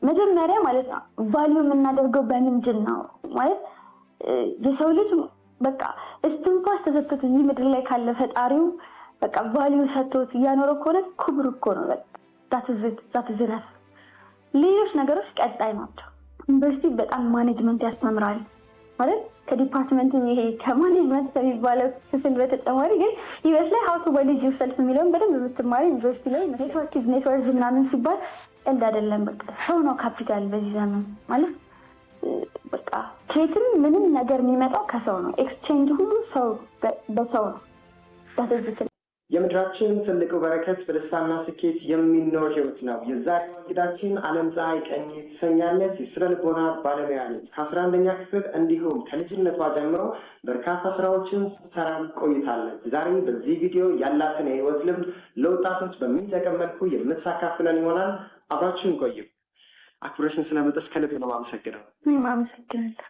መጀመሪያ ማለት ነው ቫልዩ የምናደርገው በምንድን ነው ማለት የሰው ልጅ በቃ እስትንፋስ ተሰጥቶት እዚህ ምድር ላይ ካለ ፈጣሪው በቃ ቫልዩ ሰጥቶት እያኖረ ከሆነ ክቡር እኮ ነው። በቃ ዛትዝነፍ ሌሎች ነገሮች ቀጣይ ናቸው። ዩኒቨርሲቲ በጣም ማኔጅመንት ያስተምራል ማለት ከዲፓርትመንቱ ይሄ ከማኔጅመንት ከሚባለው ክፍል በተጨማሪ ግን ህይወት ላይ ሀው ቱ ማኔጅ ዮርሰልፍ የሚለውን በደንብ የምትማሪ ዩኒቨርሲቲ ላይ ኔትወርክ ኢዝ ኔትወርክ ምናምን ሲባል ቀልድ አይደለም። በቃ ሰው ነው ካፒታል በዚህ ዘመን ማለት በቃ ከየትም ምንም ነገር የሚመጣው ከሰው ነው። ኤክስቼንጅ ሁሉ ሰው በሰው ነው። የምድራችን ትልቁ በረከት በደስታና ስኬት የሚኖር ህይወት ነው። የዛሬው እንግዳችን አለም ፀሐይ ቀኜ ትሰኛለች። የስነ ልቦና ባለሙያ ነች። ከ11ኛ ክፍል እንዲሁም ከልጅነቷ ጀምሮ በርካታ ስራዎችን ስትሰራ ቆይታለች። ዛሬ በዚህ ቪዲዮ ያላትን የህይወት ልምድ ለወጣቶች በሚጠቅም መልኩ የምትሳካፍለን ይሆናል። አብራችሁን ቆዩ። አክብረሽን ስለመጠሽ ከልብ ነው የማመሰግነው።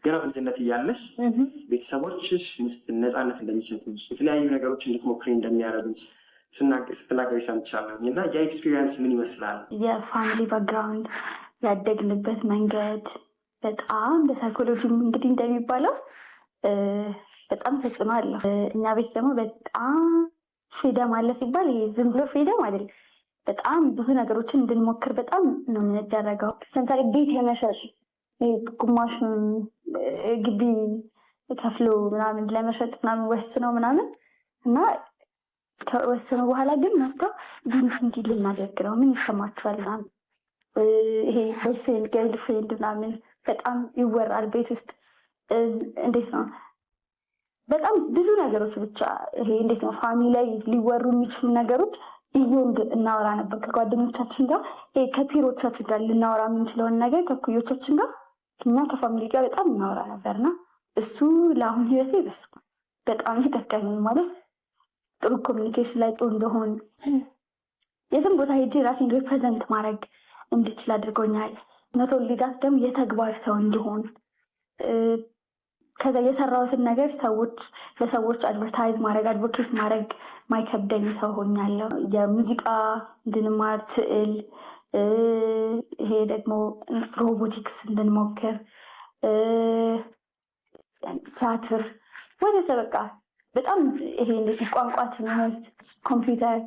ገና በልጅነት እያለሽ ቤተሰቦችሽ ነፃነት እንደሚሰጡሽ የተለያዩ ነገሮች እንድትሞክሪ እንደሚያደርጉሽ ስትናገሪ ሰምቻለሁ እና ያ ኤክስፒሪየንስ ምን ይመስላል? የፋሚሊ ባክግራውንድ ያደግንበት መንገድ በጣም በሳይኮሎጂ እንግዲህ እንደሚባለው በጣም ተጽዕኖ አለው። እኛ ቤት ደግሞ በጣም ፍሪደም አለ ሲባል ዝም ብሎ ፍሪደም አይደለም። በጣም ብዙ ነገሮችን እንድንሞክር በጣም ነው የምንደረገው። ለምሳሌ ቤት የመሸጥ ግማሹን ግቢ ከፍሎ ምናምን ለመሸጥ ምናምን ወስነው ምናምን እና ከወሰነው በኋላ ግን መጥተው እንዲህ ልናደርግ ነው ምን ይሰማችኋል ምናምን ይሄ ቦይፍሬንድ ገርል ፍሬንድ ምናምን በጣም ይወራል ቤት ውስጥ። እንዴት ነው በጣም ብዙ ነገሮች ብቻ ይሄ እንዴት ነው ፋሚሊ ላይ ሊወሩ የሚችሉ ነገሮች ቢዮንድ እናወራ ነበር ከጓደኞቻችን ጋር ከፒሮቻችን ጋር ልናወራ የምንችለውን ነገር ከኩዮቻችን ጋር እኛ ከፋሚሊ ጋር በጣም እናወራ ነበርና እሱ ለአሁን ህይወቴ በጣም ይጠቀመኝ ማለት ጥሩ ኮሚኒኬሽን ላይ ጥሩ እንደሆን የትም ቦታ ሄጄ ራሴን ሪፕሬዘንት ማድረግ እንድችል አድርጎኛል። መቶ ሊዳት ደግሞ የተግባር ሰው እንዲሆን ከዛ የሰራሁትን ነገር ለሰዎች አድቨርታይዝ ማድረግ አድቮኬት ማድረግ ማይከብደኝ ሰው ሆኛለሁ። የሙዚቃ እንድንማር ስዕል፣ ይሄ ደግሞ ሮቦቲክስ እንድንሞክር፣ ቲያትር ወዘተ በቃ በጣም ይሄ እንደዚህ ቋንቋ ትምህርት፣ ኮምፒውተር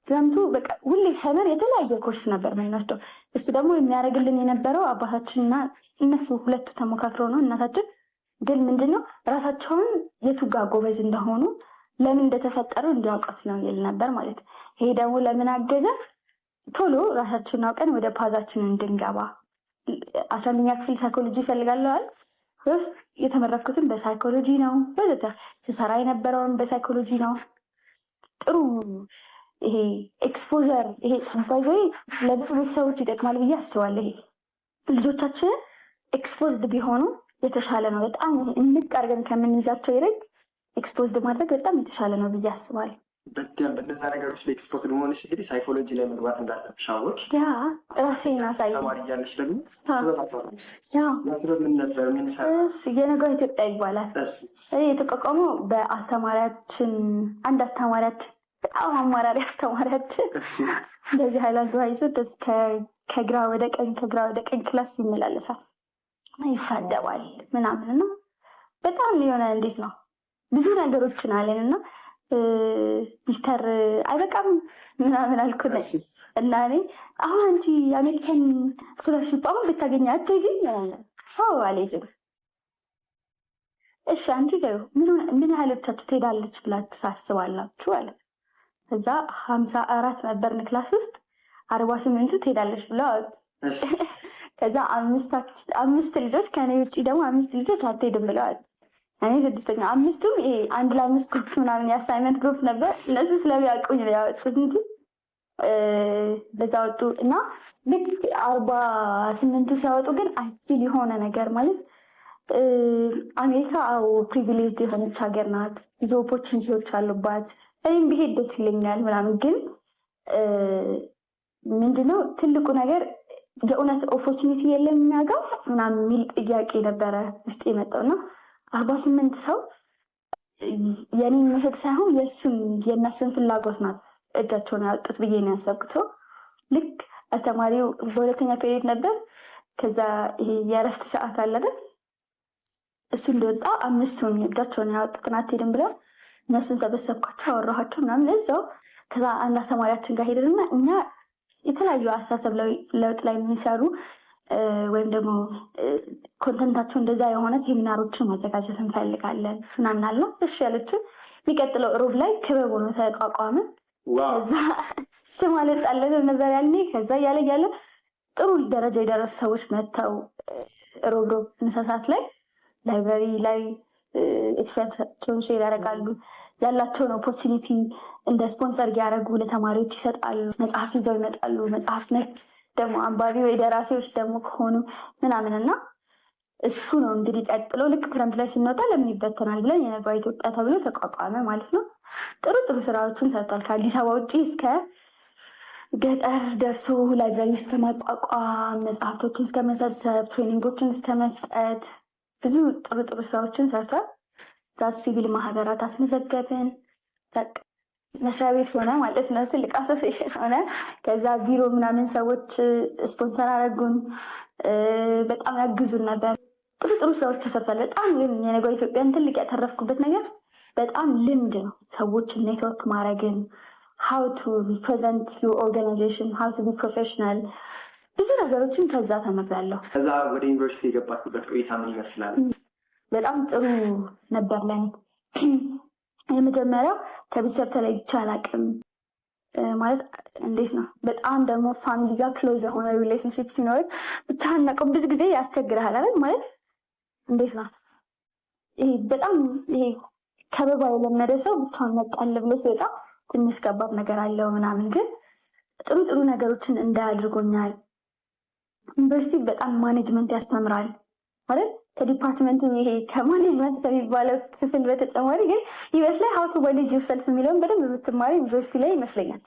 ድረምቱ በቃ ሁሌ ሰመር የተለያየ ኮርስ ነበር የምንወስደው። እሱ ደግሞ የሚያደርግልን የነበረው አባታችንና እነሱ ሁለቱ ተሞካክረው ነው። እናታችን ግን ምንድነው ራሳቸውን የቱ ጋር ጎበዝ እንደሆኑ ለምን እንደተፈጠሩ እንዲያውቁት ነው ይል ነበር ማለት። ይሄ ደግሞ ለምን አገዘ? ቶሎ ራሳችንን አውቀን ወደ ፓዛችን እንድንገባ። 11ኛ ክፍል ሳይኮሎጂ ይፈልጋለዋል ውስጥ የተመረኩትን በሳይኮሎጂ ነው። ወዘተ ስሰራ የነበረውን በሳይኮሎጂ ነው። ጥሩ ይሄ ኤክስፖዠር ይሄ ባይዘ ለብዙ ቤተሰቦች ይጠቅማል ብዬ አስባለሁ። ይሄ ልጆቻችን ኤክስፖዝድ ቢሆኑ የተሻለ ነው። በጣም እንቅ አድርገን ከምንይዛቸው ይልቅ ኤክስፖዝድ ማድረግ በጣም የተሻለ ነው ብዬ አስባለሁ። በእነዛ ነገሮች ላይ ኤክስፖዝድ መሆንሽ እንግዲህ ሳይኮሎጂ ላይ መግባት እንዳለብሽ አወቅሽ። ያ ራሴን አሳይ ተማሪ እያለሽ ደግሞ ምን ነበር የነገዋ ኢትዮጵያ ይባላል። የተቋቋመው በአስተማሪያችን አንድ አስተማሪያችን በጣም አማራሪ አስተማሪያችን እንደዚህ ሃይላንድ ውሃ ይዞ ከግራ ወደ ቀኝ ክላስ ይመላለሳል፣ ይሳደባል ምናምን ነው። በጣም የሆነ እንዴት ነው ብዙ ነገሮችን አለን እና ሚስተር አይበቃም ምናምን አልኩት እና እኔ አሁን አንቺ የአሜሪካን ስኮላርሺፕ አሁን ብታገኝ አትሄጂም? አልሄድም። እሺ አንቺ ምን ያህሎቻችሁ ትሄዳለች ብላችሁ ታስባላችሁ አለ። እዛ 54 ነበርን ክላስ ውስጥ 48ቱ ትሄዳለች ብለው ከዛ 5 ልጆች ከኔ ውጭ ደግሞ 5 ልጆች አትሄድም ብለዋል። እኔ 6ኛ 5ቱም ይሄ አንድ ለ5 ግሩፕ ምናምን የአሳይመንት ግሩፕ ነበር። እነሱ ስለሚያውቁኝ ነው ያወጡት እንጂ በዛ ወጡ እና ልክ 48ቱ ሲያወጡ ግን አይፊል የሆነ ነገር ማለት አሜሪካ ፕሪቪሌጅድ የሆነች ሀገር ናት። ብዙ ኦፖርቹኒቲዎች አሉባት። እኔም ብሄድ ደስ ይለኛል ምናምን ግን ምንድነው ትልቁ ነገር የእውነት ኦፖርቹኒቲ የለም የሚያገው ምናምን የሚል ጥያቄ ነበረ ውስጥ የመጣውና 48 ሰው የኔን መሄድ ሳይሆን የእነሱን ፍላጎት ናት እጃቸውን ያወጡት ብዬ ነው ያሰብኩት። ልክ አስተማሪው በሁለተኛ ፔሪየድ ነበር ከዛ ይሄ የእረፍት ሰዓት አለ አይደል? እሱ እንደወጣ 5ቱን እጃቸውን ያወጡትን አትሄድም ብለው እነሱን ሰበሰብኳቸው፣ አወራኋቸው ምናምን እዛው። ከዛ አንድ አስተማሪያችን ጋር ሄድንና እኛ የተለያዩ አስተሳሰብ ለውጥ ላይ የሚሰሩ ወይም ደግሞ ኮንተንታቸው እንደዛ የሆነ ሴሚናሮችን ማዘጋጀት እንፈልጋለን ምናምን አለ። እሺ ያለችን። የሚቀጥለው ሮብ ላይ ክበብ ሆኖ ተቋቋመ። ከዛ ስም አልወጣለትም ነበር ያኔ። ከዛ እያለ ጥሩ ደረጃ የደረሱ ሰዎች መጥተው ሮብ ምሳ ሰዓት ላይ ላይብራሪ ላይ ኤክስፐሪንሳቸውን ሼር ያደርጋሉ። ያላቸውን ኦፖርቹኒቲ እንደ ስፖንሰር እያደረጉ ለተማሪዎች ይሰጣሉ። መጽሐፍ ይዘው ይመጣሉ። መጽሐፍ ነክ ደግሞ አንባቢ ወይ ደራሲዎች ደግሞ ከሆኑ ምናምንና እሱ ነው እንግዲህ ቀጥሎ ልክ ክረምት ላይ ስንወጣ ለምን ይበተናል ብለን የነገዋ ኢትዮጵያ ተብሎ ተቋቋመ ማለት ነው። ጥሩ ጥሩ ስራዎችን ሰርቷል። ከአዲስ አበባ ውጭ እስከ ገጠር ደርሶ ላይብራሪ እስከ ማቋቋም፣ መጽሐፍቶችን እስከ መሰብሰብ፣ ትሬኒንጎችን እስከ መስጠት ብዙ ጥሩ ጥሩ ስራዎችን ሰርቷል። ዛ ሲቪል ማህበራት አስመዘገብን። መስሪያ ቤት ሆነ ማለት ነው። ትልቅ አሶሲዬሽን ሆነ። ከዛ ቢሮ ምናምን ሰዎች ስፖንሰር አደረጉን። በጣም ያግዙን ነበር። ጥሩ ጥሩ ስራዎች ተሰርቷል። በጣም ግን የነገዋ ኢትዮጵያን ትልቅ ያተረፍኩበት ነገር በጣም ልምድ ነው። ሰዎችን ኔትወርክ ማድረግን፣ ሃው ቱ ሪፕሬዘንት ዩር ኦርጋናይዜሽን፣ ሃው ቱ ቢ ፕሮፌሽናል፣ ብዙ ነገሮችን ከዛ ተምሬያለሁ። ከዛ ወደ ዩኒቨርሲቲ የገባችበት ቆይታ ምን ይመስላል? በጣም ጥሩ ነበር ለኔ። የመጀመሪያው ከቤተሰብ ተለይቼ አላውቅም። ማለት እንዴት ነው፣ በጣም ደግሞ ፋሚሊ ጋር ክሎዝ የሆነ ሪሌሽንሽፕ ሲኖር ብቻህን መቆም ብዙ ጊዜ ያስቸግርሃል አይደል? ማለት እንዴት ነው ይሄ በጣም ይሄ ከበባ የለመደ ሰው ብቻውን መጣል ብሎ ሲወጣ ትንሽ ከባድ ነገር አለው ምናምን፣ ግን ጥሩ ጥሩ ነገሮችን እንዳያድርጎኛል። ዩኒቨርሲቲ በጣም ማኔጅመንት ያስተምራል ማለት ከዲፓርትመንቱ ይሄ ከማኔጅመንት ከሚባለው ክፍል በተጨማሪ ግን ህይወት ላይ ሀው ቱ ማኔጅ ዮርሰልፍ የሚለውን በደንብ የምትማሪ ዩኒቨርሲቲ ላይ ይመስለኛል።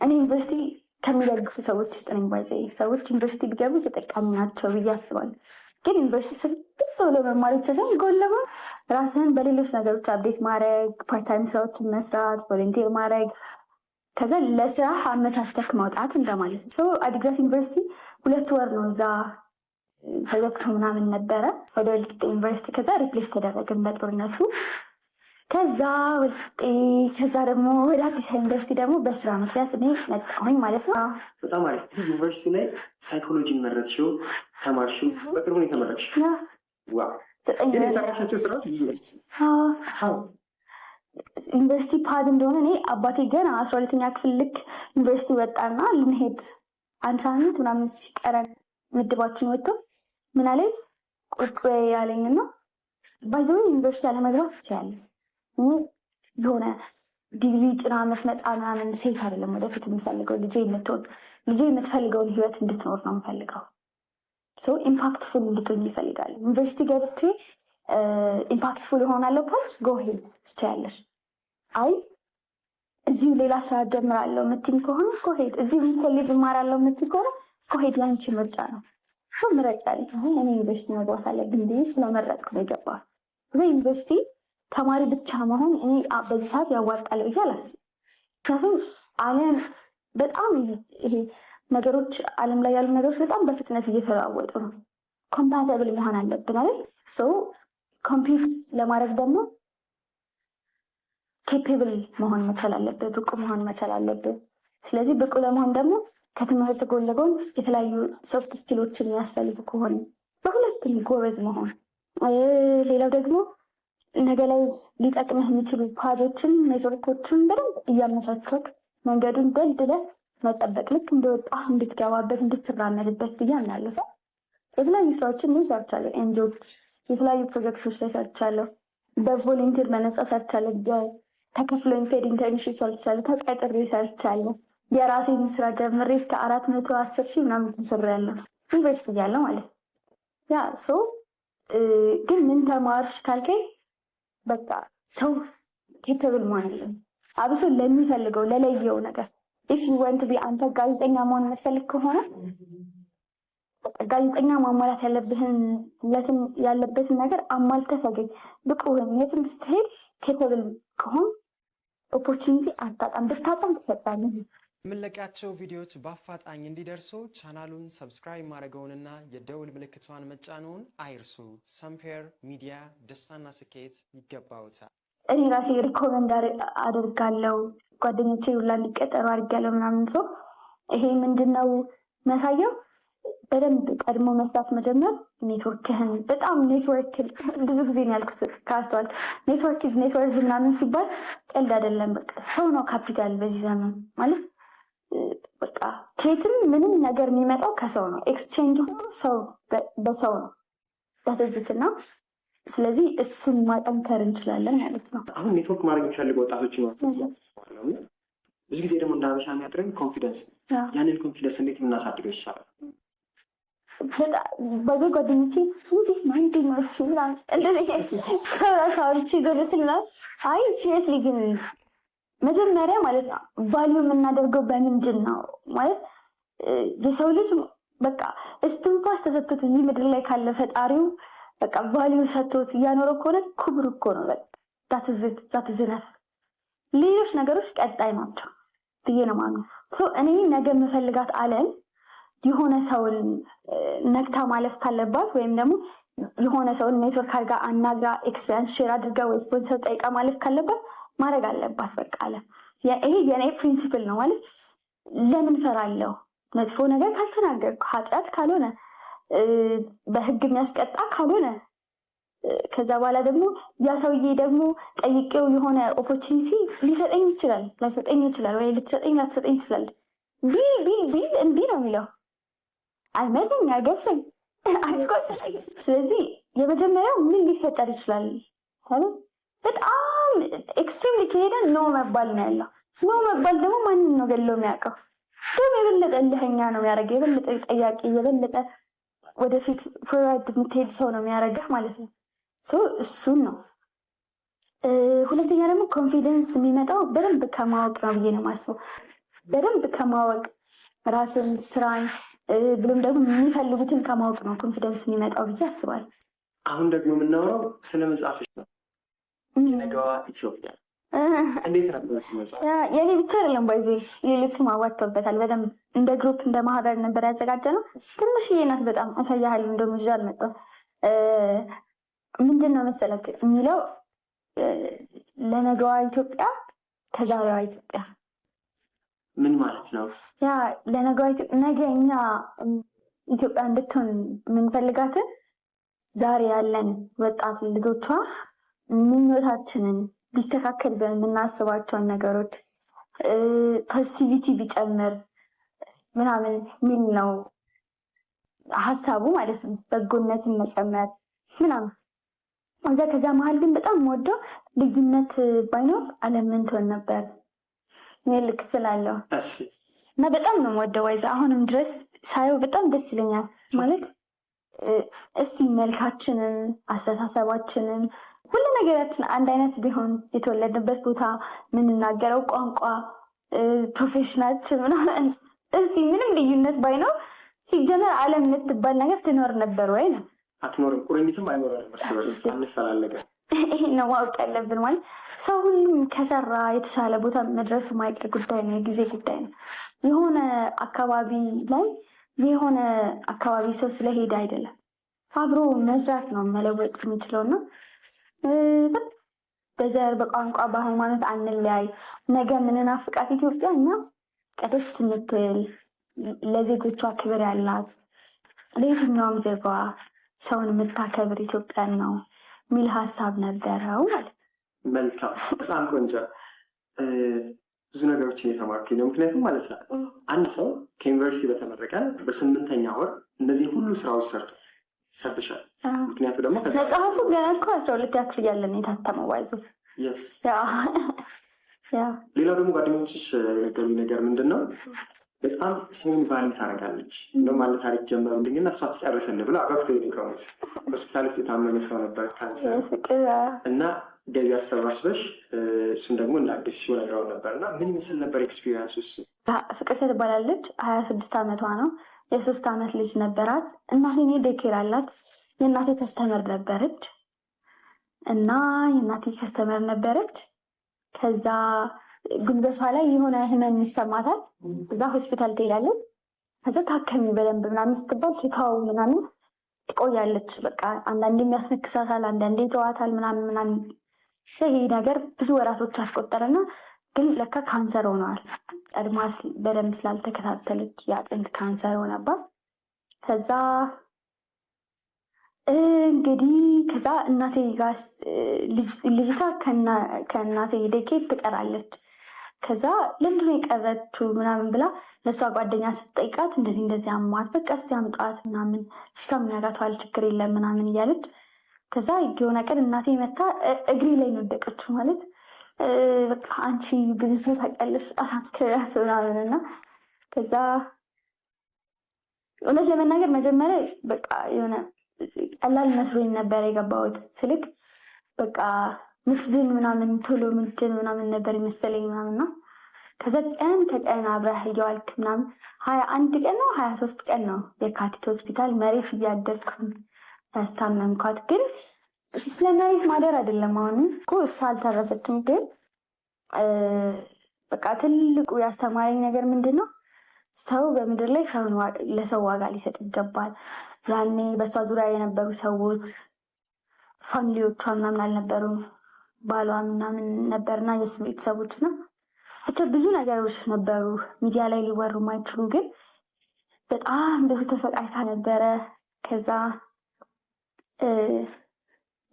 እኔ ዩኒቨርሲቲ ከሚደግፉ ሰዎች ውስጥ ነኝ። ባይዘ ሰዎች ዩኒቨርሲቲ ቢገቡ ተጠቃሚ ናቸው ብዬ አስባለሁ። ግን ዩኒቨርሲቲ ስብት ብሎ መማር ብቻ ሳይሆን ጎን ለጎን ራስህን በሌሎች ነገሮች አፕዴት ማድረግ፣ ፓርታይም ስራዎችን መስራት፣ ቮለንቲር ማድረግ፣ ከዛ ለስራ አመቻችተክ ማውጣት እንደማለት ነው። አዲግራት ዩኒቨርሲቲ 2 ወር ነው እዛ ተዘግቶ ምናምን ነበረ ወደ ወልቂጤ ዩኒቨርሲቲ። ከዛ ሪፕሌስ ተደረግን በጦርነቱ። ከዛ ደግሞ ወደ አዲስ ዩኒቨርሲቲ ደግሞ በስራ ምክንያት እኔ መጣሁኝ ማለት ነው። በጣም አሪፍ። ዩኒቨርሲቲ ላይ ሳይኮሎጂን መረጥሽው፣ ተማርሽው፣ በቅርቡ ነው የተመረቅሽው። ግን የሰራሻቸው ስራዎች ብዙ ዩኒቨርሲቲ ፓዝ እንደሆነ እኔ አባቴ ገና 12ኛ ክፍል ልክ ዩኒቨርሲቲ ወጣና ልንሄድ 1 ሳምንት ምናምን ሲቀረን ምድባችን ወጥቶ ምን አለኝ ቁጭ ያለኝና ባይዘው ዩኒቨርሲቲ አለመግባት ትችላለህ፣ የሆነ ዲግሪ ጭና መስመጣ ምናምን ሴት አይደለም ወደፊት የምፈልገው ልጄ የምትፈልገውን ህይወት እንድትኖር ነው የምፈልገው። ኢምፓክትፉል እንድትሆኝ ይፈልጋል። ዩኒቨርሲቲ ገብቼ ኢምፓክትፉል እሆናለሁ ካልሽ ጎሄድ ትችያለሽ። አይ እዚሁ ሌላ ስራ ጀምራለሁ የምትይኝ ከሆነ ጎሄድ፣ እዚሁ ኮሌጅ እማራለሁ የምትይኝ ከሆነ ጎሄድ፣ ያንቺ ምርጫ ነው። ምረጫ ላይ እኔ ዩኒቨርሲቲ መግባት አለብኝ ብዬ ስለመረጥኩ ነው የገባሁት። ዩኒቨርሲቲ ተማሪ ብቻ መሆን እኔ በዚህ ሰዓት ያዋጣል ብዬ አላስብም። ምክንያቱም ዓለም በጣም ይሄ ነገሮች ዓለም ላይ ያሉ ነገሮች በጣም በፍጥነት እየተለዋወጡ ነው። ኮምፓታብል መሆን አለብን አይደል? ኮምፒት ለማድረግ ደግሞ ኬፔብል መሆን መቻል አለብን፣ ብቁ መሆን መቻል አለብን። ስለዚህ ብቁ ለመሆን ደግሞ ከትምህርት ጎን ለጎን የተለያዩ ሶፍት ስኪሎችን የሚያስፈልጉ ከሆነ በሁለቱም ጎበዝ መሆን፣ ሌላው ደግሞ ነገ ላይ ሊጠቅምህ የሚችሉ ፓዞችን ኔትወርኮችን በደንብ እያመቻቸክ መንገዱን ደልድለህ መጠበቅ፣ ልክ እንደወጣ እንድትገባበት እንድትራመድበት ብዬ አምናለሁ። ሰው የተለያዩ ስራዎችን ምን ሰርቻለሁ፣ ኤንጆች የተለያዩ ፕሮጀክቶች ላይ ሰርቻለሁ፣ በቮለንቲር መነጻ ሰርቻለሁ፣ ተከፍሎኝ ፔድ ኢንተርንሺፕ ሰርቻለሁ፣ ተቀጥሬ ሰርቻለሁ። የራሴን ስራ ጀምሬ እስከ 410,000 ምናምን ስሬያለሁ ዩኒቨርሲቲ እያለሁ ማለት ነው። ያ ግን ምን ተማርሽ ካልከኝ በቃ ሰው ኬፐብል መሆን አለን፣ አብሶ ለሚፈልገው ለለየው ነገር። ኢፍ ዩ ዋንት ቢ አንተ ጋዜጠኛ መሆን የምትፈልግ ከሆነ ጋዜጠኛ ማሟላት ያለበትን ነገር አሟልተህ ተገኝ። ብቁ የትም ስትሄድ ኬፐብል ከሆን ኦፖርቹኒቲ አታጣም፣ ብታጣም ትፈጣለህ። የምንለቃቸው ቪዲዮዎች በአፋጣኝ እንዲደርሱ ቻናሉን ሰብስክራይብ ማድረገውንና የደውል ምልክቷን መጫንዎን አይርሱ። ሰምፔር ሚዲያ ደስታና ስኬት ይገባዎታል። እኔ ራሴ ሪኮመንድ አደርጋለሁ። ጓደኞቼ ሁላ እንዲቀጠሩ አድርጋለሁ ምናምን። ሰው ይሄ ምንድነው የሚያሳየው? በደንብ ቀድሞ መስራት መጀመር። ኔትወርክህን በጣም ኔትወርክ ብዙ ጊዜ ነው ያልኩት ካስተዋል ኔትወርክ ኢዝ ኔትወርክ ምናምን ሲባል ቀልድ አይደለም። በቃ ሰው ነው ካፒታል በዚህ ዘመን ማለት በቃ ከየትም ምንም ነገር የሚመጣው ከሰው ነው። ኤክስቼንጅ ሁሉ ሰው በሰው ነው በትዝትና። ስለዚህ እሱን ማጠንከር እንችላለን ማለት ነው። አሁን ኔትወርክ ማድረግ የሚፈልጉ ወጣቶች ነው። ብዙ ጊዜ ደግሞ እንደ ሀበሻ የሚያጥረን ኮንፊደንስ። ያንን ኮንፊደንስ እንዴት የምናሳድገው ይሻላል? በዚ ጓደኞቼ እንዲህ ነው እንዲህ ነው ይችላል እንደዚህ ሰው ራሳዎች ይዘበስልናል። አይ ሲሪየስሊ ግን መጀመሪያ ማለት ነው ቫልዩ የምናደርገው በምንድን ነው ማለት የሰው ልጅ በቃ እስትንፋስ ተሰጥቶት እዚህ ምድር ላይ ካለ ፈጣሪው በቃ ቫልዩ ሰጥቶት እያኖረው ከሆነ ክቡር እኮ ነው። በቃ ዛትዝነፍ ሌሎች ነገሮች ቀጣይ ናቸው ብዬ ነው ማምነው። እኔ ነገ የምፈልጋት ዓለም የሆነ ሰውን ነግታ ማለፍ ካለባት ወይም ደግሞ የሆነ ሰውን ኔትወርክ አድርጋ አናግራ ኤክስፔሪንስ ሼር አድርጋ ወይ ስፖንሰር ጠይቃ ማለፍ ካለባት ማድረግ አለባት። በቃ አለ ይሄ የኔ ፕሪንሲፕል ነው ማለት ለምን ፈራለሁ? መጥፎ ነገር ካልተናገርኩ ኃጢአት ካልሆነ በህግ የሚያስቀጣ ካልሆነ ከዛ በኋላ ደግሞ ያ ሰውዬ ደግሞ ጠይቄው የሆነ ኦፖርቹኒቲ ሊሰጠኝ ይችላል ላይሰጠኝ ይችላል ወይ ልትሰጠኝ ላትሰጠኝ ይችላል። ቢል እንቢ ነው የሚለው አይመለኝ አይገፈኝ አይቆጥረኝ። ስለዚህ የመጀመሪያው ምን ሊፈጠር ይችላል? በጣም ኤክስትሪምሊ ከሄደ ኖ መባል ነው ያለው። ኖ መባል ደግሞ ማንም ነው ገለው የሚያውቀው። ግን የበለጠ እልህኛ ነው የሚያደርገው። የበለጠ ጠያቂ፣ የበለጠ ወደፊት ፎርዋርድ የምትሄድ ሰው ነው የሚያደርገህ ማለት ነው። እሱን ነው። ሁለተኛ ደግሞ ኮንፊደንስ የሚመጣው በደንብ ከማወቅ ነው ብዬ ነው የማስበው። በደንብ ከማወቅ ራስን፣ ስራን ብሎም ደግሞ የሚፈልጉትን ከማወቅ ነው ኮንፊደንስ የሚመጣው ብዬ አስባለሁ። አሁን ደግሞ የምናወራው ስለ መጽሐፍሽ ነው። የነገዋ ኢትዮጵያ እንዴት ነበር መጽሐፍ? የኔ ብቻ አይደለም ባይዜ ሌሎችም አዋጥተውበታል በደንብ። እንደ ግሩፕ እንደ ማህበር ነበር ያዘጋጀ ነው። ትንሽዬ ናት በጣም አሳያለሁ። እንደውም ይዤ አልመጣሁም። ምንድን ነው መሰለክ የሚለው ለነገዋ ኢትዮጵያ ከዛሬዋ ኢትዮጵያ ምን ማለት ነው? ያ ለነገዋ ኢትዮጵያ ነገ እኛ ኢትዮጵያ እንድትሆን የምንፈልጋትን ዛሬ ያለን ወጣት ልጆቿ ምኞታችንን ቢስተካከል ብለን የምናስባቸውን ነገሮች ፖዚቲቪቲ ቢጨምር ምናምን ሚል ነው ሀሳቡ ማለት ነው። በጎነትን መጨመር ምናምን ከዛ መሀል ግን በጣም የምወደው ልዩነት ባይኖር ዓለም ምን ትሆን ነበር ሚል ክፍል አለው እና በጣም ነው የምወደው። ዋይዛ አሁንም ድረስ ሳየው በጣም ደስ ይለኛል። ማለት እስቲ መልካችንን፣ አስተሳሰባችንን፣ ሁሉ ነገራችን አንድ አይነት ቢሆን የተወለድንበት ቦታ፣ የምንናገረው ቋንቋ፣ ፕሮፌሽናችን ምናምን እስቲ ምንም ልዩነት ባይኖር ሲጀመር ዓለም የምትባል ነገር ትኖር ነበር ወይ ነው? አትኖርም። ቁርኝትም አይኖርም። እርስ በርስ አንፈላለገም። ይሄን ነው ማወቅ ያለብን። ማለት ሰው ሁሉም ከሰራ የተሻለ ቦታ መድረሱ ማይቀር ጉዳይ ነው፣ የጊዜ ጉዳይ ነው። የሆነ አካባቢ ላይ የሆነ አካባቢ ሰው ስለሄደ አይደለም፣ አብሮ መስራት ነው መለወጥ የሚችለው ነው። በዘር በቋንቋ በሃይማኖት አንለያይ። ነገ ምንናፍቃት ኢትዮጵያ እኛ ቀደስ ምትል ለዜጎቿ ክብር ያላት ለየትኛውም ዜጋ ሰውን የምታከብር ኢትዮጵያን ነው የሚል ሀሳብ ነበረው ማለት ነው። መልካም፣ በጣም ቆንጆ። ብዙ ነገሮችን የተማርኩኝ ነው። ምክንያቱም ማለት ነው አንድ ሰው ከዩኒቨርሲቲ በተመረቀ በ8ኛ ወር እነዚህ ሁሉ ስራዎች ሰርተሻል። ምክንያቱ ደግሞ መጽሐፉ ገና እኮ 12 ያክል እያለን የታተመው ባይዞ። ሌላው ደግሞ ጓደኞችሽ የነገሩኝ ነገር ምንድን ነው? በጣም ስሜን ባል ታደርጋለች። እንደውም አንድ ታሪክ ጀመሩልኝና እሷ ትጨርሰልህ ብለው አጋብቶ ሄድከውት ሆስፒታል ውስጥ የታመመ ሰው ነበር ካንሰር እና ገቢ አሰባስበሽ እሱን ደግሞ እንዳገሽ ሲሆን ነግረው ነበር እና ምን ይመስል ነበር ኤክስፒሪንስ? እሱ ፍቅርተ ትባላለች። 26 ዓመቷ ነው። የ3 ዓመት ልጅ ነበራት። እናቴ ዴኬር አላት። የእናቴ ከስተመር ነበረች። ከዛ ጉልበቷ ላይ የሆነ ህመም ይሰማታል። እዛ ሆስፒታል ትሄዳለች። ከዛ ታከሚ በደንብ ምናምን ስትባል ትታው ምናምን ትቆያለች። በቃ አንዳንዴ የሚያስነክሳታል፣ አንዳንዴ ተዋታል ምናምን። ይሄ ነገር ብዙ ወራቶች አስቆጠረና ግን ለካ ካንሰር ሆነዋል። ቀድማ በደንብ ስላልተከታተለች የአጥንት ካንሰር ሆነባት። ከዛ እንግዲህ ከዛ እናቴ ጋር ልጅቷ ከእናቴ ዴኬት ትቀራለች። ከዛ ለምንድነው የቀረችው ምናምን ብላ ለእሷ ጓደኛ ስትጠይቃት እንደዚህ አሟት፣ በቃ እስቲ አምጣት ምናምን ሽታ ምናጋቷል፣ ችግር የለም ምናምን እያለች ከዛ የሆነ ቀን እናቴ መታ እግሬ ላይ ነው ወደቀችው። ማለት በቃ አንቺ ብዙ ሰው ታውቂያለሽ አሳክሪያት ምናምን እና ከዛ እውነት ለመናገር መጀመሪያ በቃ የሆነ ቀላል መስሎኝ ነበር የገባሁት። ስልክ በቃ ምትድን ምናምን ቶሎ ምትድን ምናምን ነበር የመሰለኝ ምናምን ነው። ከዛ ቀን ከቀን አብረህ እየዋልክ ምናምን 21 ቀን ነው 23 ቀን ነው የካቲት ሆስፒታል መሬት እያደርኩኝ ያስታመምኳት። ግን ስለ መሬት ማደር አይደለም። አሁንም እኮ እሷ አልተረፈችም። ግን በቃ ትልቁ ያስተማረኝ ነገር ምንድን ነው? ሰው በምድር ላይ ለሰው ዋጋ ሊሰጥ ይገባል። ያኔ በእሷ ዙሪያ የነበሩ ሰዎች ፋሚሊዎቿ ምናምን አልነበሩም። ባሏ ምናምን ነበርና የእሱ ቤተሰቦች ነው። ብቻ ብዙ ነገሮች ነበሩ ሚዲያ ላይ ሊወሩ ማይችሉ። ግን በጣም ብዙ ተሰቃይታ ነበረ። ከዛ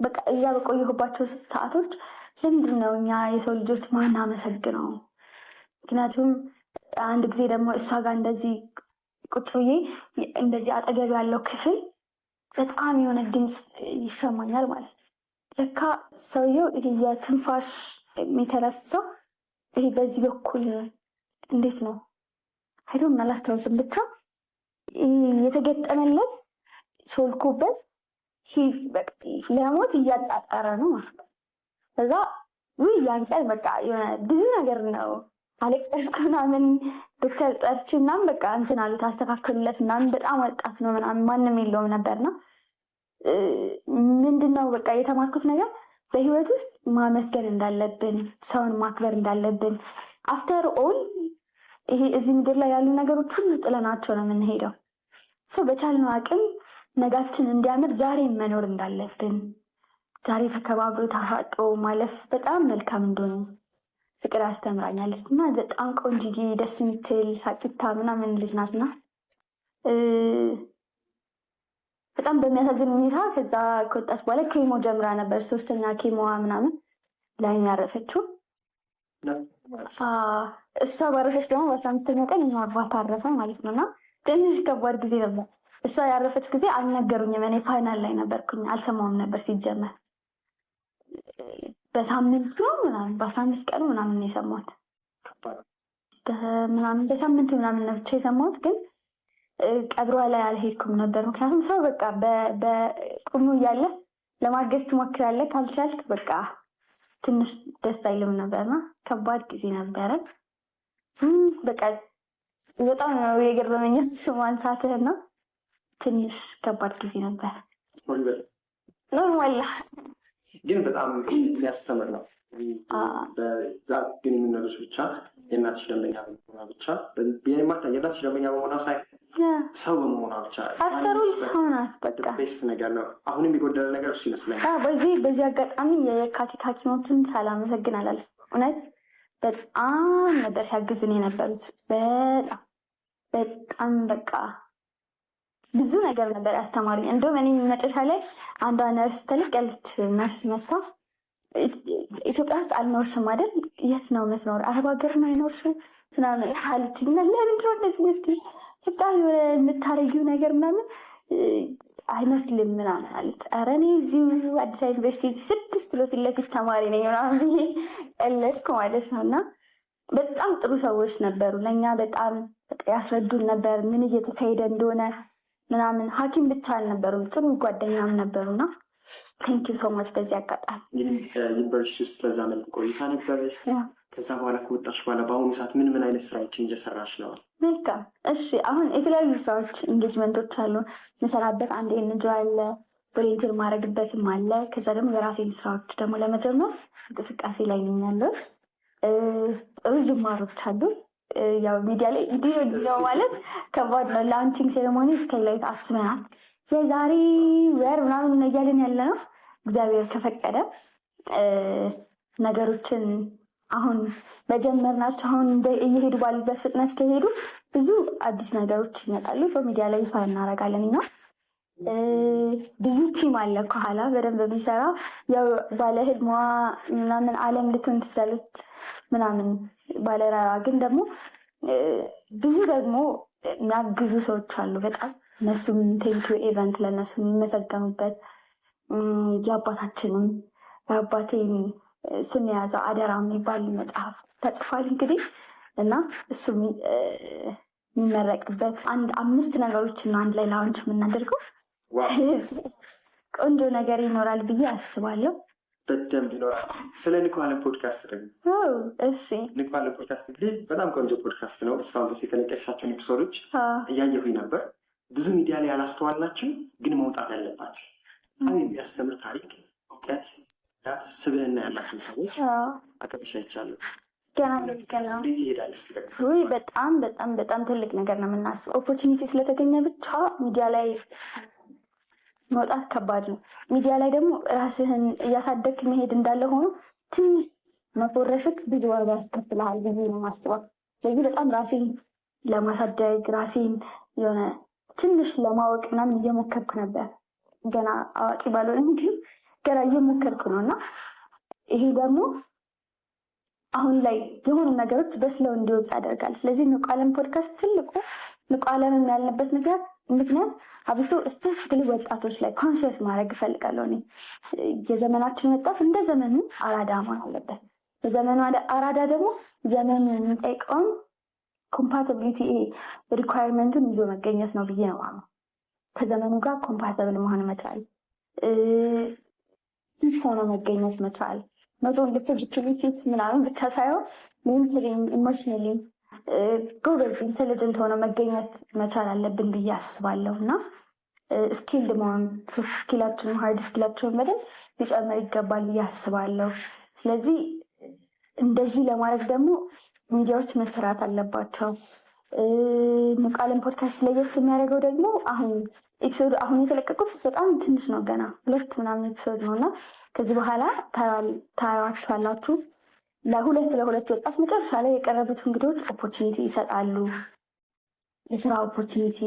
በቃ እዛ በቆየሁባቸው ሰዓቶች ለምንድን ነው እኛ የሰው ልጆች ማናመሰግነው? ምክንያቱም አንድ ጊዜ ደግሞ እሷ ጋር እንደዚህ ቁጭ ብዬ እንደዚህ አጠገብ ያለው ክፍል በጣም የሆነ ድምፅ ይሰማኛል ማለት ነው። ለካ ሰውየው የትንፋሽ የሚተነፍሰው ይሄ በዚህ በኩል እንዴት ነው አይዶም አላስታውስም። ብቻ የተገጠመለት ሾልኮበት ለሞት እያጣጠረ ነው ማለት ነው። ከዛ ያን ቀን በቃ የሆነ ብዙ ነገር ነው አለቀስኩ ምናምን። ዶክተር ጠርቼ ምናምን በቃ እንትን አሉት አስተካከሉለት ምናምን። በጣም ወጣት ነው ምናምን ማንም የለውም ነበርና ምንድነው በቃ የተማርኩት ነገር በህይወት ውስጥ ማመስገን እንዳለብን፣ ሰውን ማክበር እንዳለብን። አፍተር ኦል ይሄ እዚህ ምድር ላይ ያሉ ነገሮች ሁሉ ጥለናቸው ነው የምንሄደው። ሰው በቻልነው አቅም ነጋችን እንዲያምር ዛሬ መኖር እንዳለብን፣ ዛሬ ተከባብሮ ተፋቅሮ ማለፍ በጣም መልካም እንደሆነ ፍቅር አስተምራኛለች። እና በጣም ቆንጅዬ ደስ የምትል ሳቂታ ምናምን ልጅ ናትና በጣም በሚያሳዝን ሁኔታ ከዛ ከወጣች በኋላ ኬሞ ጀምራ ነበር። 3ኛ ኬሞዋ ምናምን ላይ ያረፈችው። እሷ ባረፈች ደግሞ በ15ኛ ቀን እኛ አባት አረፈ ማለት ነው። እና ትንሽ ከባድ ጊዜ ነበር። እሷ ያረፈች ጊዜ አልነገሩኝም። እኔ ፋይናል ላይ ነበርኩኝ፣ አልሰማውም ነበር ሲጀመር። በሳምንቱ ነው ምናምን በ15 ቀኑ ምናምን የሰማሁት ምናምን በሳምንቱ ምናምን ነው ብቻ የሰማሁት። ግን ቀብሯ ላይ አልሄድኩም ነበር። ምክንያቱም ሰው በቃ በቁሙ እያለ ለማገዝ ትሞክራለህ፣ ካልቻልክ በቃ ትንሽ ደስ አይልም ነበርና ከባድ ጊዜ ነበረ። በቃ በጣም ነው የገረመኝ ስሟን ሳትህና ትንሽ ከባድ ጊዜ ነበር። ኖርማል ግን በጣም የሚያስተምር ነው። በዛ ግንኙነቶች ብቻ የእናትሽ ደንበኛ በመሆኗ ብቻ የእናትሽ ደንበኛ በመሆኗ ሳይሆን ሰው በመሆኗ ብቻ አፍተሩ ሰው ናት። በቃ ቤስት ነገር ነው። አሁንም የጎደለ ነገር እሱ ይመስለኛል። በዚህ አጋጣሚ የካቲት ሐኪሞችን ሳላመሰግን አላልፍም። እውነት በጣም ነበር ሲያግዙን የነበሩት። በጣም በቃ ብዙ ነገር ነበር ያስተማሩኝ። እንደውም እኔ መጨረሻ ላይ አንዷ ነርስ ተልቅ ያለች ነርስ መታ ኢትዮጵያ ውስጥ አልኖርሽም አይደል? የት ነው የምትኖር? አረብ ሀገር ነው የኖርሽው ምናምን አለችኝ። ለምንድነው እንደዚህ የምትይው? በጣም የምታረጊው ነገር ምናምን አይመስልም ምናምን አለች። ኧረ እኔ እዚሁ አዲስ አበባ ዩኒቨርሲቲ 6 ኪሎ ፊት ለፊት ተማሪ ነኝ ምናምን ብዬ ቀለድኩ ማለት ነው። እና በጣም ጥሩ ሰዎች ነበሩ። ለእኛ በጣም ያስረዱን ነበር ምን እየተካሄደ እንደሆነ ምናምን። ሐኪም ብቻ አልነበሩም፣ ጥሩ ጓደኛም ነበሩና ቴንኪው ሶ ማች። በዚህ አጋጣሚ ዩኒቨርሲቲ ውስጥ በዛ መልኩ ቆይታ ነበረች። ከዛ በኋላ ከወጣሽ በኋላ በአሁኑ ሰዓት ምን አይነት ስራዎችን እየሰራች ነው? መልካም እሺ። አሁን የተለያዩ ስራዎች ኢንጌጅመንቶች አሉ የምሰራበት። አንድ ኤንጆ አለ፣ ቮሌንቲር ማድረግበትም አለ። ከዛ ደግሞ የራሴን ስራዎች ደግሞ ለመጀመር እንቅስቃሴ ላይ ነኝ ያለሁት። ጥሩ ጅማሮች አሉ። ያው ሚዲያ ላይ እንዲህ ነው ማለት ከባድ ነው። ላንቺንግ ሴሬሞኒ ስካይላይት አስበናል። የዛሬ ወር ምናምን እያለን ያለ ነው። እግዚአብሔር ከፈቀደ ነገሮችን አሁን መጀመርናቸው አሁን እየሄዱ ባሉበት ፍጥነት ከሄዱ ብዙ አዲስ ነገሮች ይመጣሉ። ሰው ሚዲያ ላይ ይፋ እናደርጋለን። እኛ ብዙ ቲም አለ ከኋላ በደንብ የሚሰራ ያው ባለህልሟ ምናምን አለም ልትሆን ትችላለች ምናምን ባለራዕይ ግን ደግሞ ብዙ ደግሞ የሚያግዙ ሰዎች አሉ በጣም እነሱም ቴንኪው ኤቨንት ለእነሱ የሚመሰገኑበት የአባታችንም የአባቴን ስም የያዘው አደራ የሚባል መጽሐፍ ተጽፏል እንግዲህ እና እሱ የሚመረቅበት 5 ነገሮችን ነው አንድ ላይ ላውንች የምናደርገው። ስለዚህ ቆንጆ ነገር ይኖራል ብዬ አስባለሁ። በደንብ ይኖራል። ስለ ንቁ ዓለም ፖድካስት ደግሞ እሺ፣ ንቁ ዓለም ፖድካስት እንግዲህ በጣም ቆንጆ ፖድካስት ነው። እስካሁን ድረስ የተለቀቅሻቸውን ኤፒሶዶች እያየሁኝ ነበር። ብዙ ሚዲያ ላይ ያላስተዋልናቸው ግን መውጣት ያለባቸው በጣም የሚያስተምር ታሪክ፣ እውቀት፣ ስብዕና ያላቸው ሰዎች አቀብሻ ይቻለሁ። እንዴት ይሄዳል? በጣም በጣም በጣም ትልቅ ነገር ነው የምናስበው። ኦፖርቹኒቲ ስለተገኘ ብቻ ሚዲያ ላይ መውጣት ከባድ ነው። ሚዲያ ላይ ደግሞ ራስህን እያሳደግክ መሄድ እንዳለ ሆኖ ትንሽ መፎረሽክ ብዙ ዋጋ ያስከፍልሃል ብዬ ነው የማስበው። ስለዚህ በጣም ራሴን ለማሳደግ ራሴን የሆነ ትንሽ ለማወቅ ምናምን እየሞከርኩ ነበር። ገና አዋቂ ባልሆንም ግን ገና እየሞከርኩ ነው እና ይሄ ደግሞ አሁን ላይ የሆኑ ነገሮች በስለው እንዲወጡ ያደርጋል። ስለዚህ ንቁ ዓለም ፖድካስት ትልቁ ንቁ ዓለም ያልንበት ምክንያት አብሶ ስፔሲፊክሊ ወጣቶች ላይ ኮንሽስ ማድረግ እፈልጋለሁ። እኔ የዘመናችን ወጣት እንደ ዘመኑ አራዳ መሆን አለበት። የዘመኑ አራዳ ደግሞ ዘመኑ የሚጠይቀውን ኮምፓቲቢሊቲ ሪኳየርመንቱን ይዞ መገኘት ነው ብዬ ነው ማምነው። ከዘመኑ ጋር ኮምፓቲብል መሆን መቻል፣ ፊት ሆኖ መገኘት መቻል፣ መቶን ፊዚካሊ ፊት ምናምን ብቻ ሳይሆን ሜንታሊ ኢሞሽናሊ ጎበዝ ኢንቴሊጀንት ሆነ መገኘት መቻል አለብን ብዬ አስባለሁ እና ስኪልድ መሆን ሶፍት ስኪላችንን ሃርድ ስኪላችንን በደንብ ሊጨምር ይገባል ብዬ አስባለሁ። ስለዚህ እንደዚህ ለማድረግ ደግሞ ሚዲያዎች መሰራት አለባቸው። ንቁ ዓለም ፖድካስት ለየት የሚያደርገው ደግሞ አሁን የተለቀቁት በጣም ትንሽ ነው፣ ገና 2 ምናምን ኤፒሶድ ነው እና ከዚህ በኋላ ታያዋችኋላችሁ። ለሁለት ወጣት መጨረሻ ላይ የቀረቡት እንግዶች ኦፖርቹኒቲ ይሰጣሉ። የስራ ኦፖርቹኒቲ፣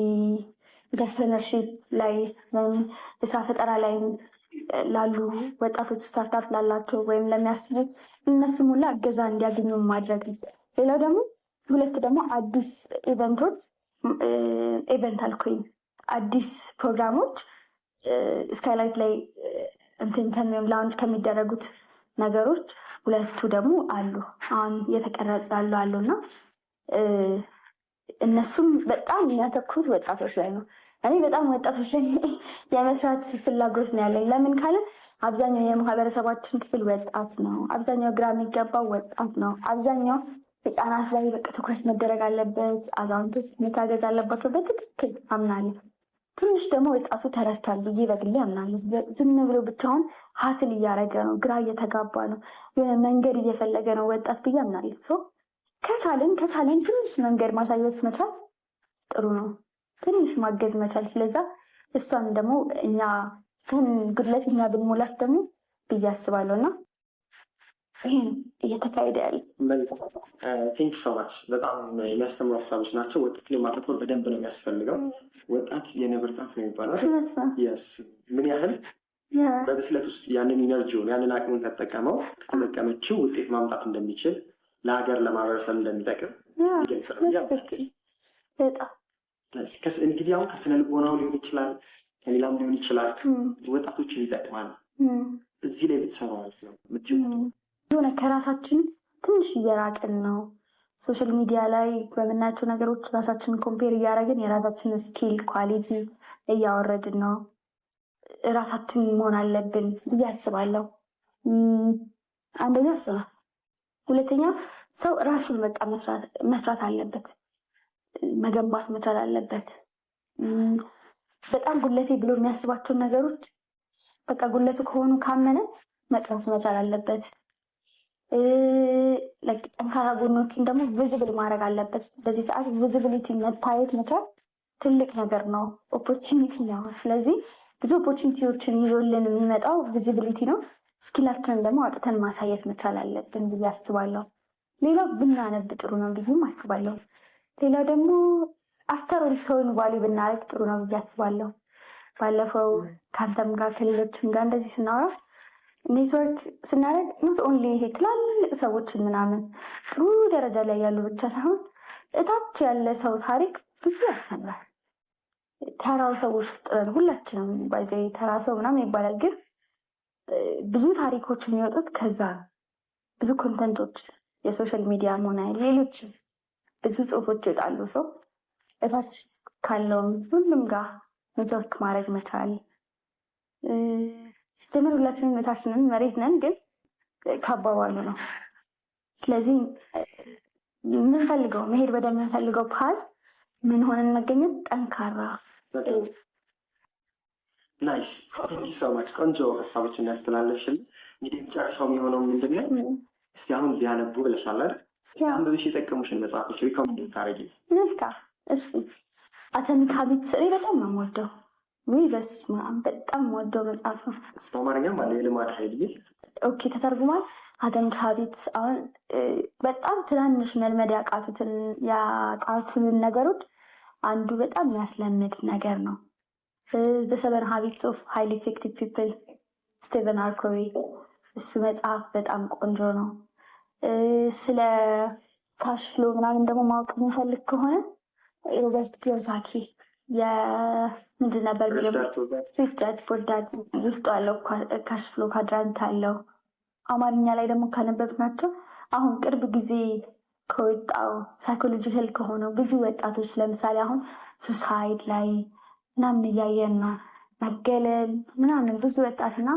ኢንተርፕረነርሺፕ ላይ ወይም የስራ ፈጠራ ላይ ላሉ ወጣቶች፣ ስታርታፕ ላላቸው ወይም ለሚያስቡት እነሱ ሙላ እገዛ እንዲያገኙ ማድረግ። ሌላው ደግሞ 2 ደግሞ አዲስ ኢቨንት አልኩኝ አዲስ ፕሮግራሞች ስካይላይት ላይ ላውንች ከሚደረጉት ነገሮች 2 ደግሞ አሉ አሁን እየተቀረጹ አሉ እና እነሱም በጣም የሚያተኩሩት ወጣቶች ላይ ነው። እኔ በጣም ወጣቶች ላይ የመስራት ፍላጎት ነው ያለኝ። ለምን ካለን አብዛኛው የማህበረሰባችን ክፍል ወጣት ነው። አብዛኛው ግራ የሚገባው ወጣት ነው። አብዛኛው ህፃናት ላይ በቃ ትኩረት መደረግ አለበት፣ አዛውንቶች መታገዝ አለባቸው። በትክክል አምናለሁ። ትንሽ ደግሞ ወጣቱ ተረስቷል ብዬ በግሌ አምናለሁ። ዝም ብሎ ብቻውን ሀስል እያደረገ ነው፣ ግራ እየተጋባ ነው፣ የሆነ መንገድ እየፈለገ ነው ወጣት ብዬ አምናለሁ። ከቻለን ትንሽ መንገድ ማሳየት መቻል ጥሩ ነው፣ ትንሽ ማገዝ መቻል። ስለዛ እሷን ደግሞ እኛ ጉድለት እኛ ብንሞላት ደግሞ ብዬ አስባለሁ እና ይሄ እየተካሄደ ያለ ቴንክ ሶ ማች። በጣም የሚያስተምሩ ሀሳቦች ናቸው። ወጣት ላይ ማተኮር በደንብ ነው የሚያስፈልገው። ወጣት የነብር ጣት ነው የሚባለው። ምን ያህል በብስለት ውስጥ ያንን ኢነርጂውን ያንን አቅሙን ተጠቀመው ከተጠቀመችው ውጤት ማምጣት እንደሚችል ለሀገር ለማህበረሰብ እንደሚጠቅም ይገልጽ ነው። እንግዲህ አሁን ከስነ ልቦናው ሊሆን ይችላል፣ ከሌላም ሊሆን ይችላል። ወጣቶችን ይጠቅማል። እዚህ ላይ ብትሰሩ ማለት ነው የሆነ ከራሳችን ትንሽ እየራቅን ነው። ሶሻል ሚዲያ ላይ በምናያቸው ነገሮች ራሳችንን ኮምፔር እያደረግን የራሳችን ስኪል ኳሊቲ እያወረድን ነው። ራሳችን መሆን አለብን ብዬ አስባለሁ። አንደኛ እሱ ነው። ሁለተኛ ሰው ራሱን በቃ መስራት አለበት፣ መገንባት መቻል አለበት። በጣም ጉለቴ ብሎ የሚያስባቸውን ነገሮች በቃ ጉለቱ ከሆኑ ካመነ መቅረፍ መቻል አለበት። ጠንካራ ጎኖችን ደግሞ ቪዝብል ማድረግ አለበት። በዚህ ሰዓት ቪዚቢሊቲ መታየት መቻል ትልቅ ነገር ነው፣ ኦፖርቹኒቲ ነው። ስለዚህ ብዙ ኦፖርቹኒቲዎችን ይዞልን የሚመጣው ቪዚቢሊቲ ነው። ስኪላችንን ደግሞ አውጥተን ማሳየት መቻል አለብን ብዬ አስባለሁ። ሌላው ብናነብ ጥሩ ነው ብዬም አስባለሁ። ሌላው ደግሞ አፍተር ኦል ሰውን ቫሉ ብናደርግ ጥሩ ነው ብዬ አስባለሁ። ባለፈው ከአንተም ጋር ከሌሎችም ጋር እንደዚህ ስናወራ ኔትወርክ ስናደርግ ኖት ኦንሊ ይሄ ትላልቅ ሰዎችን ምናምን ጥሩ ደረጃ ላይ ያሉ ብቻ ሳይሆን እታች ያለ ሰው ታሪክ ብዙ ያስተምራል። ተራው ሰዎች ጥረን ሁላችንም ባይዘ ተራ ሰው ምናምን ይባላል፣ ግን ብዙ ታሪኮች የሚወጡት ከዛ ብዙ ኮንተንቶች የሶሻል ሚዲያ ሆነ ሌሎች ብዙ ጽሁፎች ይወጣሉ። ሰው እታች ካለውም ሁሉም ጋር ኔትወርክ ማድረግ መቻል። ሲጀምር ሁላችንም እታች ነን፣ መሬት ነን፣ ግን ካባባሉ ነው። ስለዚህ የምንፈልገው መሄድ ወደምንፈልገው ፓዝ ምን ሆነን መገኘት ጠንካራ። ናይስ ሰማች ቆንጆ ሀሳቦችን ያስተላለፍሽልን። እንግዲህ መጨረሻው የሚሆነው ምንድነው? እስቲ አሁን ሊያነቡ ብለሻል አይደል? አንብብሽ የጠቀሙሽን መጽሐፎች ሪኮመንድ ታደርጊ? እሺ አቶሚክ ሃቢትስ በጣም ነው የምወደው። ወይ በስመ አብ በጣም የምወደው መጽሐፍ ነው። በአማርኛም አለ የልማድ ኃይል ይል። ኦኬ ተተርጉሟል። አቶሚክ ሃቢትስ አሁን በጣም ትናንሽ መልመድ ያቃቱንን ነገሮች አንዱ በጣም የሚያስለምድ ነገር ነው። ዘ ሰቨን ሃቢትስ ኦፍ ሃይሊ ኢፌክቲቭ ፒፕል ስቲቨን አር ኮቬ፣ እሱ መጽሐፍ በጣም ቆንጆ ነው። ስለ ካሽ ፍሎ ምናምን ደግሞ ማወቅ የሚፈልግ ከሆነ ሮበርት ኪዮሳኪ ምንድን ነበር ስዊች ዳድ ፑር ዳድ ውስጡ አለው ካሽ ፍሎ ካድራንት አለው። አማርኛ ላይ ደግሞ ካነበብናቸው አሁን ቅርብ ጊዜ ከወጣው ሳይኮሎጂካል ከሆነው ብዙ ወጣቶች ለምሳሌ አሁን ሱሳይድ ላይ ምናምን እያየን ነው፣ መገለል ምናምን ብዙ ወጣትና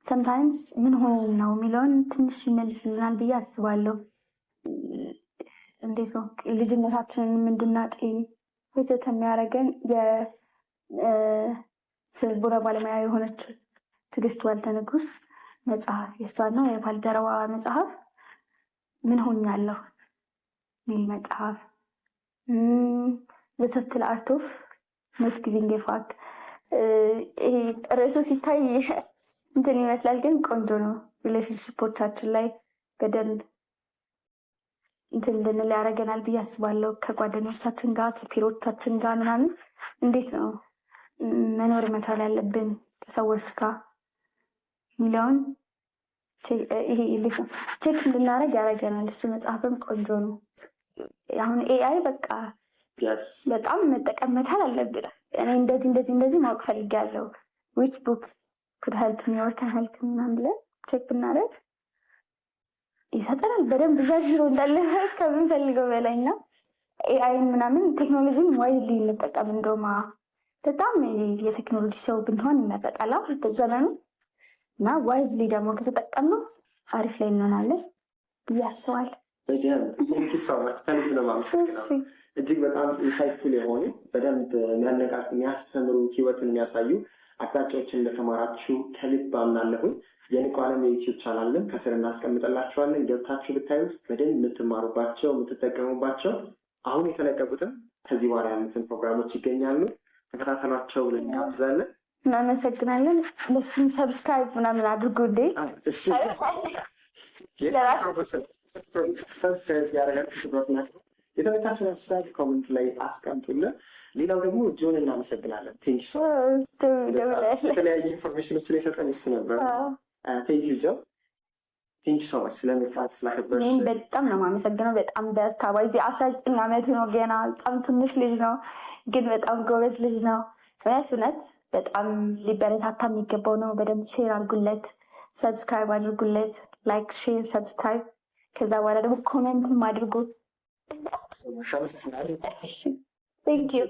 ሰምታይምስ ምን ሆኖ ነው የሚለውን ትንሽ ይመልስልናል ብዬ አስባለሁ። እንዴት ነው ልጅነታችንን እንድናጤን ወዘተ የሚያደርገን የስነ-ልቦና ባለሙያ የሆነችው ትዕግስት ዋልተ ንጉስ መጽሐፍ የእሷና የባልደረባ መጽሐፍ ምን ሆኛለሁ ሚል መጽሐፍ፣ ዘሰብትል አርት ኦፍ ኖት ጊቪንግ ኤ ፋክ። ርዕሱ ሲታይ እንትን ይመስላል፣ ግን ቆንጆ ነው። ሪሌሽንሽፖቻችን ላይ በደንብ እንትን እንድንል ያደርገናል ብዬ አስባለሁ። ከጓደኞቻችን ጋር ከፒሮቻችን ጋር ምናምን እንዴት ነው መኖር መቻል ያለብን ከሰዎች ጋር ሚለውን ቼክ እንድናደርግ ያደርገናል። እሱ መጽሐፍም ቆንጆ ነው። አሁን ኤአይ በቃ በጣም መጠቀም መቻል አለብን። እኔ እንደዚህ ማወቅ ፈልጌያለሁ፣ ዊች ቡክ ኩድ ሄልፕ ሚ ኦር ካን ሄልፕ ሚ ምናምን ብለን ቼክ ብናደርግ ይሰጠናል በደንብ ዘርዝሮ እንዳለ ከምንፈልገው በላይ እና ኤአይን ምናምን ቴክኖሎጂን ዋይዝሊ እንጠቀም። እንደውም በጣም የቴክኖሎጂ ሰው ብንሆን ይመረጣል በዘመኑ እና ዋይዝሊ ደግሞ ከተጠቀምነው አሪፍ ላይ እንሆናለን ብዬ አስባለሁ። እጅግ በጣም ኢንሳይትፉል የሆኑ በደንብ የሚያነቃቁ የሚያስተምሩ ህይወትን የሚያሳዩ አቅጣጫዎችን እንደተማራችሁ ከልብ አምናለሁኝ። የንቁ ዓለም የዩቲዩብ ቻናልን ከስር እናስቀምጥላችኋለን። ገብታችሁ ብታዩት በደንብ የምትማሩባቸው የምትጠቀሙባቸው አሁን የተለቀቁትን ከዚህ በኋላ ያሉትን ፕሮግራሞች ይገኛሉ። ተከታተሏቸው ብለን እንጋብዛለን። እናመሰግናለን። ለሱም ሰብስክራይብ ምናምን አድርጉ። የተመቻችን ሀሳብ ኮመንት ላይ አስቀምጡልን። ሌላው ደግሞ ጆን እናመሰግናለን። የተለያዩ ኢንፎርሜሽኖችን የሰጠን እሱ ነበር። ቴንኪው ጆ፣ ቴንኪው ሶ ማች ስለመጣት ስላከበርሽ በጣም ነው የማመሰግነው። በጣም በርታ። ባይዚ 19 ዓመቱ ነው ገና፣ በጣም ትንሽ ልጅ ነው፣ ግን በጣም ጎበዝ ልጅ ነው። እውነት በጣም ሊበረታታ የሚገባው ነው። በደንብ ሼር አድርጉለት፣ ሰብስክራይብ አድርጉለት። ላይክ፣ ሼር፣ ሰብስክራይብ። ከዛ በኋላ ደግሞ ኮሜንትም አድርጉ። Thank you.